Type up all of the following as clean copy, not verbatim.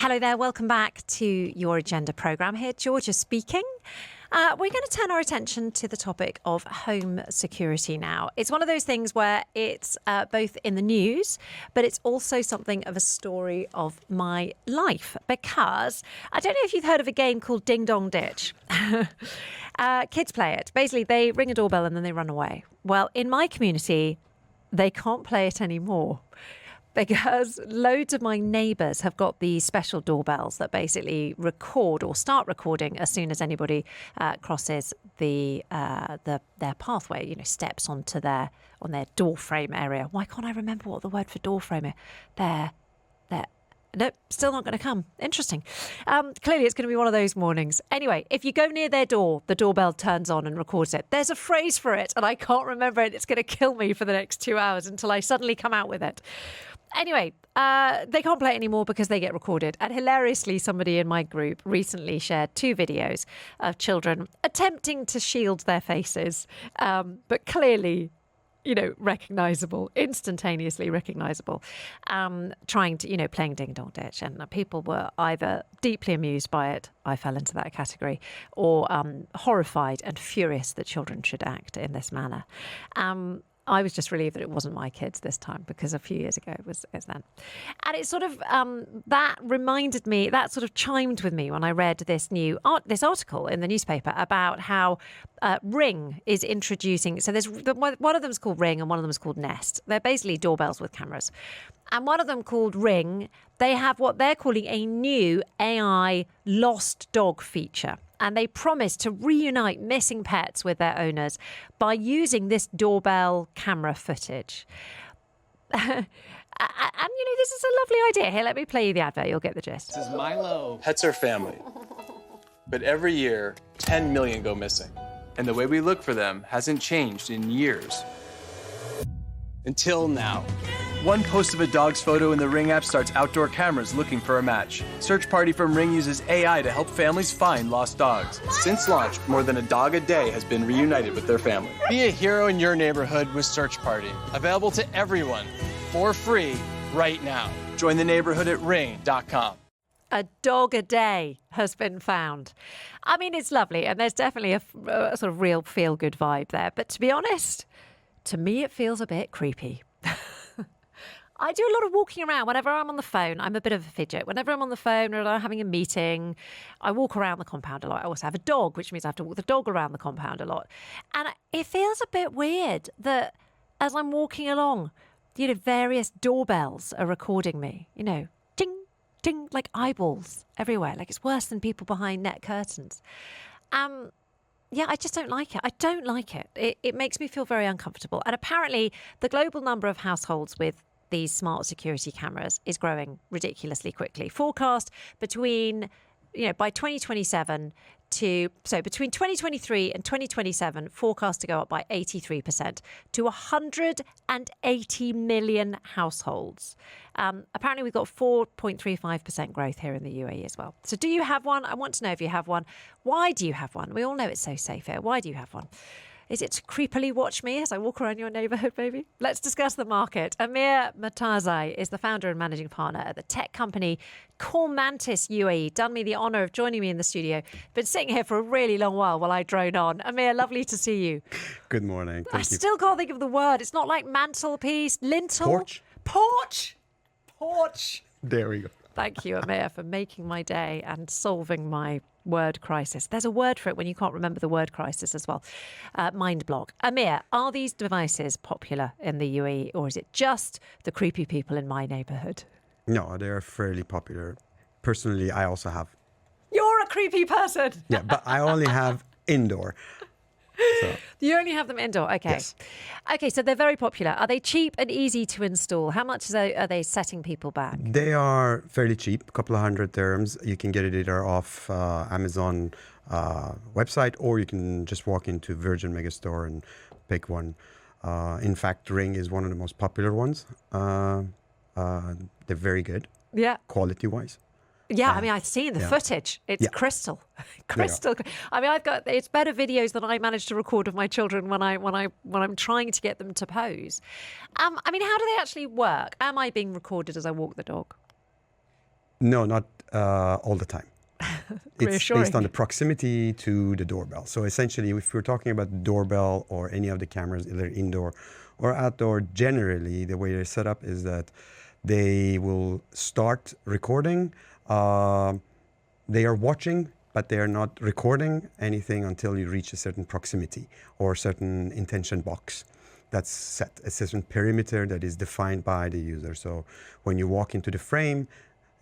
Hello there, welcome back to Your Agenda programme here. Georgia speaking. We're going to turn our attention to the topic of home security now. It's one of those things where it's both in the news, but it's also something of a story of my life, because I don't know if you've heard of a game called Ding Dong Ditch. Kids play it. Basically, they ring a doorbell and then they run away. Well, in my community, they can't play it anymore, because loads of my neighbours have got these special doorbells that basically record or start recording as soon as anybody crosses their pathway, steps onto their door frame area. Why can't I remember what the word for door frame is? There. Nope, still not going to come. Interesting. Clearly, it's going to be one of those mornings. Anyway, if you go near their door, the doorbell turns on and records it. There's a phrase for it, and I can't remember it. It's going to kill me for the next 2 hours until I suddenly come out with it. Anyway, they can't play it anymore because they get recorded. And hilariously, somebody in my group recently shared 2 videos of children attempting to shield their faces, but clearly, recognisable, instantaneously recognisable, trying to, playing Ding Dong Ditch. And people were either deeply amused by it, I fell into that category, or horrified and furious that children should act in this manner. I was just relieved that it wasn't my kids this time, because a few years ago it was then. And it sort of, that reminded me, that sort of chimed with me when I read this article in the newspaper about how Ring is introducing, so there's one of them's called Ring and one of them is called Nest. They're basically doorbells with cameras. And one of them called Ring, they have what they're calling a new AI lost dog feature. And they promise to reunite missing pets with their owners by using this doorbell camera footage. And, this is a lovely idea. Here, let me play you the advert. You'll get the gist. This is Milo. Pets are family. But every year, 10 million go missing. And the way we look for them hasn't changed in years. Until now. One post of a dog's photo in the Ring app starts outdoor cameras looking for a match. Search Party from Ring uses AI to help families find lost dogs. Since launch, more than a dog a day has been reunited with their family. Be a hero in your neighborhood with Search Party. Available to everyone for free right now. Join the neighborhood at ring.com. A dog a day has been found. I mean, it's lovely, and there's definitely a sort of real feel-good vibe there. But to be honest, to me, it feels a bit creepy. I do a lot of walking around. Whenever I'm on the phone, I'm a bit of a fidget. Whenever I'm on the phone or I'm having a meeting, I walk around the compound a lot. I also have a dog, which means I have to walk the dog around the compound a lot. And it feels a bit weird that as I'm walking along, various doorbells are recording me, ding, ding, like eyeballs everywhere. Like it's worse than people behind net curtains. Yeah, I just don't like it. I don't like it. It makes me feel very uncomfortable. And apparently the global number of households with these smart security cameras is growing ridiculously quickly. Forecast between, by 2027 between 2023 and 2027, forecast to go up by 83% to 180 million households. Apparently, we've got 4.35% growth here in the UAE as well. So do you have one? I want to know if you have one. Why do you have one? We all know it's so safe here. Why do you have one? Is it to creepily watch me as I walk around your neighbourhood, maybe? Let's discuss the market. Amir Matazai is the founder and managing partner at the tech company Cormantis UAE. Done me the honour of joining me in the studio. Been sitting here for a really long while I drone on. Amir, lovely to see you. Good morning. Thank you. Still can't think of the word. It's not like mantelpiece, lintel. Porch. Porch. There we go. Thank you, Amir, for making my day and solving my word crisis. There's a word for it when you can't remember the word crisis as well. Mind block. Amir, are these devices popular in the UAE, or is it just the creepy people in my neighbourhood? No, they're fairly popular. Personally, I also have. You're a creepy person. Yeah, but I only have indoor. So. You only have them indoor. Okay. Yes. Okay, so they're very popular. Are they cheap and easy to install? How much are they setting people back? They are fairly cheap, a couple of hundred dirhams. You can get it either off Amazon website, or you can just walk into Virgin Megastore and pick one. In fact, Ring is one of the most popular ones. They're very good. Yeah. Quality-wise. Yeah, I mean, I've seen the footage. It's crystal. I mean, it's better videos than I manage to record of my children when I'm trying to get them to pose. I mean, how do they actually work? Am I being recorded as I walk the dog? No, not all the time. It's Reassuring. based on the proximity to the doorbell. So essentially, if we're talking about the doorbell or any of the cameras, either indoor or outdoor, generally the way they're set up is that they will start recording. They are watching, but they are not recording anything until you reach a certain proximity or certain intention box that's set, a certain perimeter that is defined by the user. So when you walk into the frame,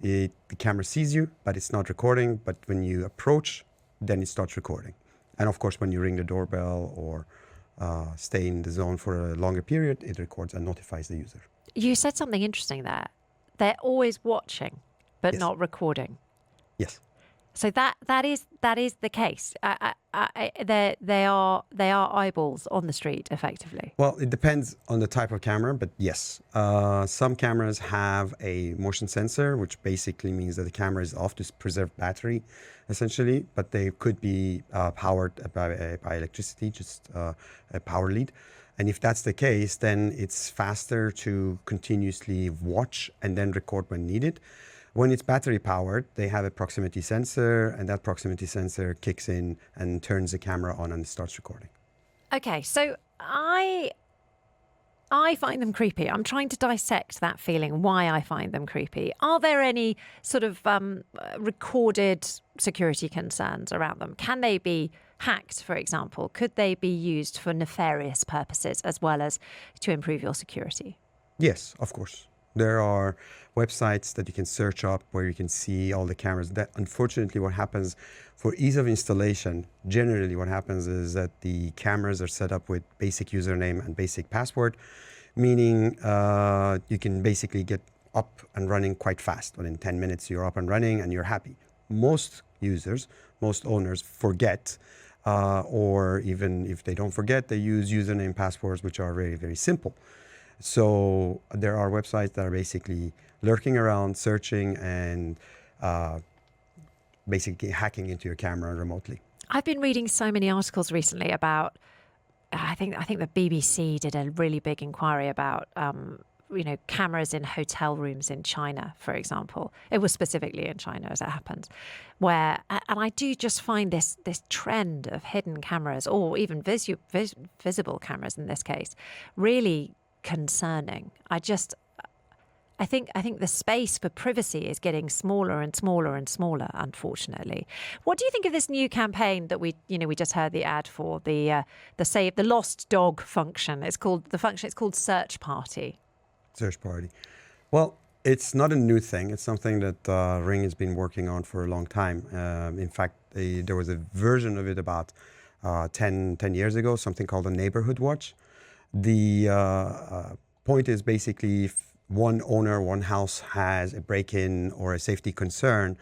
the camera sees you, but it's not recording. But when you approach, then it starts recording. And of course, when you ring the doorbell or stay in the zone for a longer period, it records and notifies the user. You said something interesting there. They're always watching, but Yes. not recording. Yes. So that is the case. They are eyeballs on the street, effectively. Well, it depends on the type of camera, but yes. Some cameras have a motion sensor, which basically means that the camera is off to preserve battery, essentially, but they could be powered by electricity, just a power lead. And if that's the case, then it's faster to continuously watch and then record when needed. When it's battery powered, they have a proximity sensor, and that proximity sensor kicks in and turns the camera on and starts recording. Okay, so I find them creepy. I'm trying to dissect that feeling, why I find them creepy. Are there any sort of recorded security concerns around them? Can they be hacked, for example? Could they be used for nefarious purposes as well as to improve your security? Yes, of course. There are websites that you can search up where you can see all the cameras. That unfortunately, what happens for ease of installation, generally what happens is that the cameras are set up with basic username and basic password, meaning you can basically get up and running quite fast. Within 10 minutes, you're up and running and you're happy. Most users, most owners forget, or even if they don't forget, they use username passwords, which are very, very simple. So there are websites that are basically lurking around, searching, and basically hacking into your camera remotely. I've been reading so many articles recently about. I think the BBC did a really big inquiry about cameras in hotel rooms in China, for example. It was specifically in China, as it happens, and I do just find this trend of hidden cameras, or even visible cameras in this case, really concerning. I think the space for privacy is getting smaller and smaller and smaller, unfortunately. What do you think of this new campaign that we just heard the ad for, the Save the Lost Dog function? It's called Search Party. Search Party. Well, it's not a new thing. It's something that Ring has been working on for a long time. In fact, there was a version of it about 10 years ago, something called a neighborhood watch. The point is basically if one owner, one house has a break-in or a safety concern,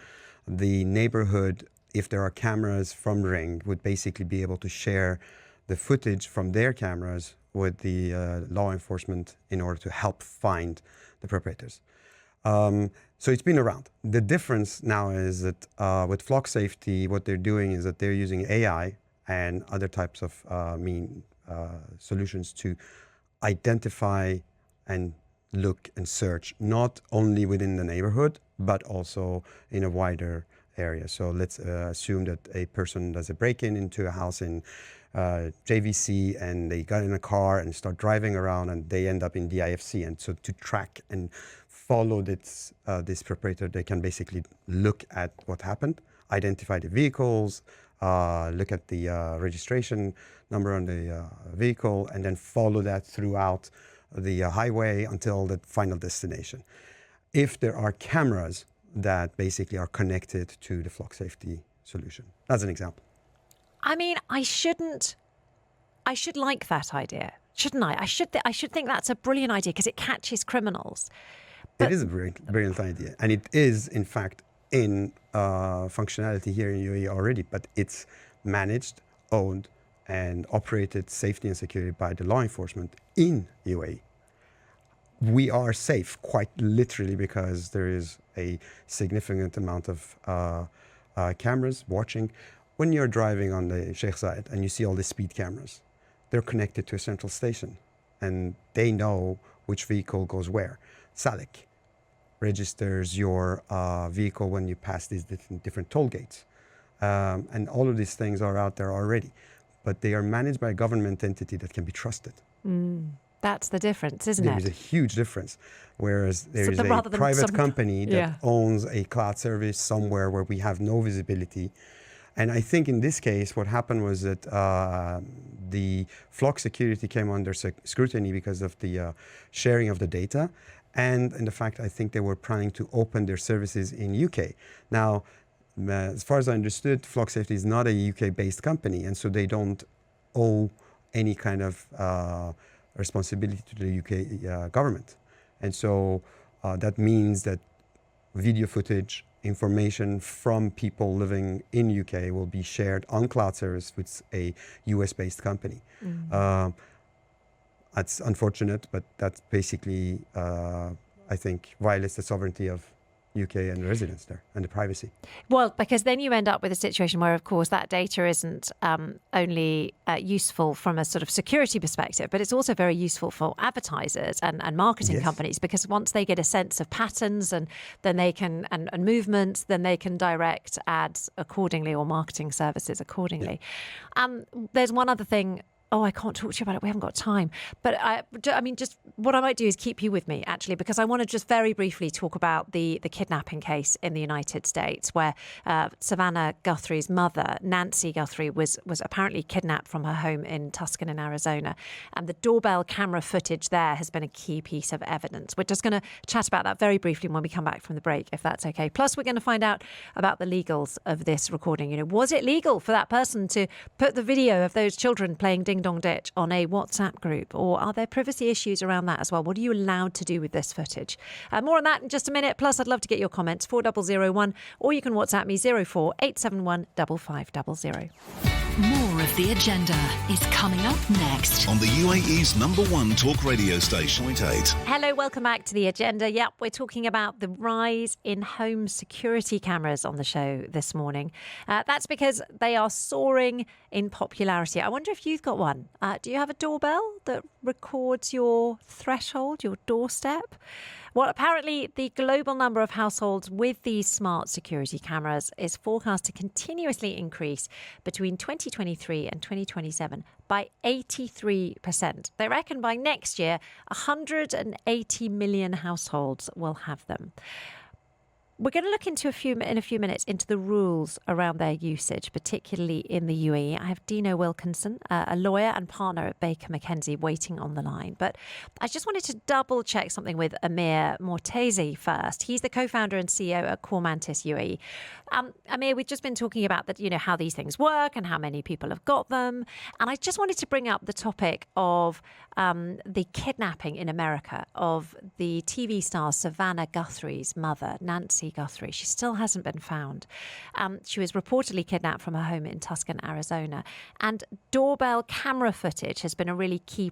the neighborhood, if there are cameras from Ring, would basically be able to share the footage from their cameras with the law enforcement in order to help find the perpetrators. So it's been around. The difference now is that with flock safety, what they're doing is that they're using AI and other types of solutions to identify and look and search, not only within the neighborhood, but also in a wider area. So let's assume that a person does a break-in into a house in JVC, and they got in a car and start driving around, and they end up in the IFC. And so to track and follow this perpetrator, they can basically look at what happened, identify the vehicles, look at the registration number on the vehicle, and then follow that throughout the highway until the final destination. If there are cameras that basically are connected to the flock safety solution, as an example. I mean, I should like that idea, shouldn't I? I should think that's a brilliant idea because it catches criminals. It is a brilliant idea, and it is, in fact, in functionality here in UAE already, but it's managed, owned, and operated safety and security by the law enforcement in UAE. We are safe, quite literally, because there is a significant amount of cameras watching. When you're driving on the Sheikh Zayed and you see all the speed cameras, they're connected to a central station, and they know which vehicle goes where. Salik, registers your vehicle when you pass these different toll gates. And all of these things are out there already, but they are managed by a government entity that can be trusted. That's the difference, isn't There it? is a huge difference. Whereas there is a rather than private some company that owns a cloud service somewhere where we have no visibility. And I think in this case, what happened was that the Flock security came under scrutiny because of the sharing of the data. And in the fact, I think they were planning to open their services in UK. Now, as far as I understood, Flock Safety is not a UK-based company, and so they don't owe any kind of responsibility to the UK government. And so that means that video footage, information from people living in UK will be shared on cloud service with a US-based company. That's unfortunate, but that's basically, I think, violates the sovereignty of UK and the residents there and the privacy. Well, because then you end up with a situation where, of course, that data isn't only useful from a sort of security perspective, but it's also very useful for advertisers and marketing companies, because once they get a sense of patterns and then they can and movements, then they can direct ads accordingly or marketing services accordingly. There's one other thing. Oh, I can't talk to you about it. We haven't got time. But I mean, just what I might do is keep you with me, actually, because I want to just very briefly talk about the kidnapping case in the United States, where Savannah Guthrie's mother, Nancy Guthrie, was apparently kidnapped from her home in Tucson in Arizona. And the doorbell camera footage there has been a key piece of evidence. We're just going to chat about that very briefly when we come back from the break, if that's okay. Plus, we're going to find out about the legals of this recording. You know, was it legal for that person to put the video of those children playing Ding Dong Ditch on a WhatsApp group, or are there privacy issues around that as well? What are you allowed to do with this footage? More on that in just a minute. Plus, I'd love to get your comments, 4001, or you can WhatsApp me 04871 5500. More of The Agenda is coming up next on the UAE's #1 talk radio station, 8. Hello, welcome back to The Agenda. Yep, we're talking about the rise in home security cameras on the show this morning. That's because they are soaring in popularity. I wonder if you've got one. Do you have a doorbell that records your threshold, your doorstep? Well, apparently the global number of households with these smart security cameras is forecast to continuously increase between 2023 and 2027 by 83%. They reckon by next year, 180 million households will have them. We're going to look in a few minutes into the rules around their usage, particularly in the UAE. I have Dino Wilkinson, a lawyer and partner at Baker McKenzie, waiting on the line. But I just wanted to double check something with Amir Mortezi first. He's the co-founder and CEO at Cormantis UAE. Amir, we've just been talking about that, you know, how these things work and how many people have got them. And I just wanted to bring up the topic of the kidnapping in America of the TV star Savannah Guthrie's mother, Nancy Guthrie. She still hasn't been found. She was reportedly kidnapped from her home in Tucson, Arizona. And doorbell camera footage has been a really key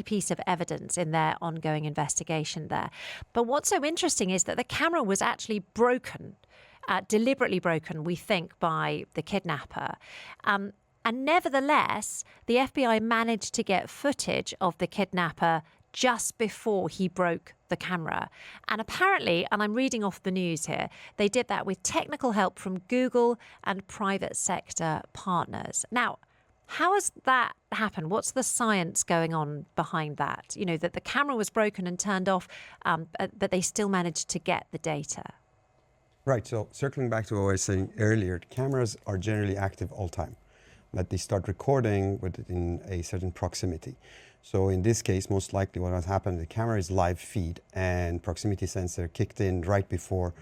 piece of evidence in their ongoing investigation there. But what's so interesting is that the camera was actually broken, deliberately broken, we think, by the kidnapper. And nevertheless, the FBI managed to get footage of the kidnapper just before he broke the camera. And apparently, and I'm reading off the news here, they did that with technical help from Google and private sector partners. Now, how has that happened? What's the science going on behind that? You know, that the camera was broken and turned off, but they still managed to get the data. Right. So circling back to what I was saying earlier, cameras are generally active all time, but they start recording within a certain proximity. So in this case, most likely what has happened, the camera is live feed and proximity sensor kicked in right before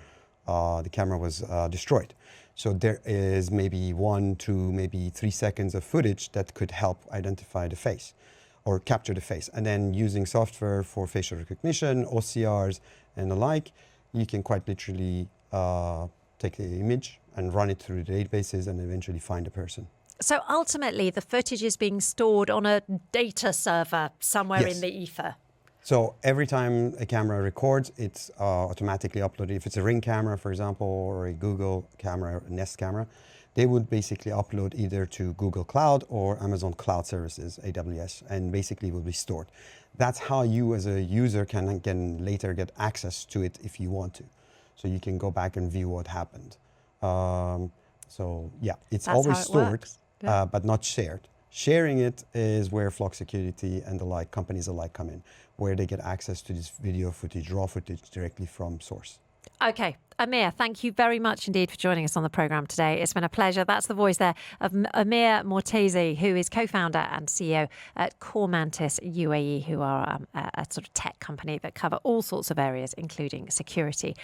the camera was destroyed. So there is maybe 1 to maybe 3 seconds of footage that could help identify the face or capture the face. And then using software for facial recognition, OCRs and the like, you can quite literally take the image and run it through the databases and eventually find the person. So ultimately, the footage is being stored on a data server somewhere Yes. in the ether. So every time a camera records, it's automatically uploaded. If it's a Ring camera, for example, or a Google camera, Nest camera, they would basically upload either to Google Cloud or Amazon Cloud Services, AWS, and basically will be stored. That's how you as a user can later get access to it if you want to. So you can go back and view what happened. So yeah, it's That's always how it stored, works. Yeah. but not shared. Sharing it is where Flock Security and the like companies alike come in, where they get access to this video footage, raw footage directly from source. Okay, Amir, thank you very much indeed for joining us on the programme today. It's been a pleasure. That's the voice there of Amir Mortezi, who is co-founder and CEO at Cormantis UAE, who are a sort of tech company that cover all sorts of areas, including security.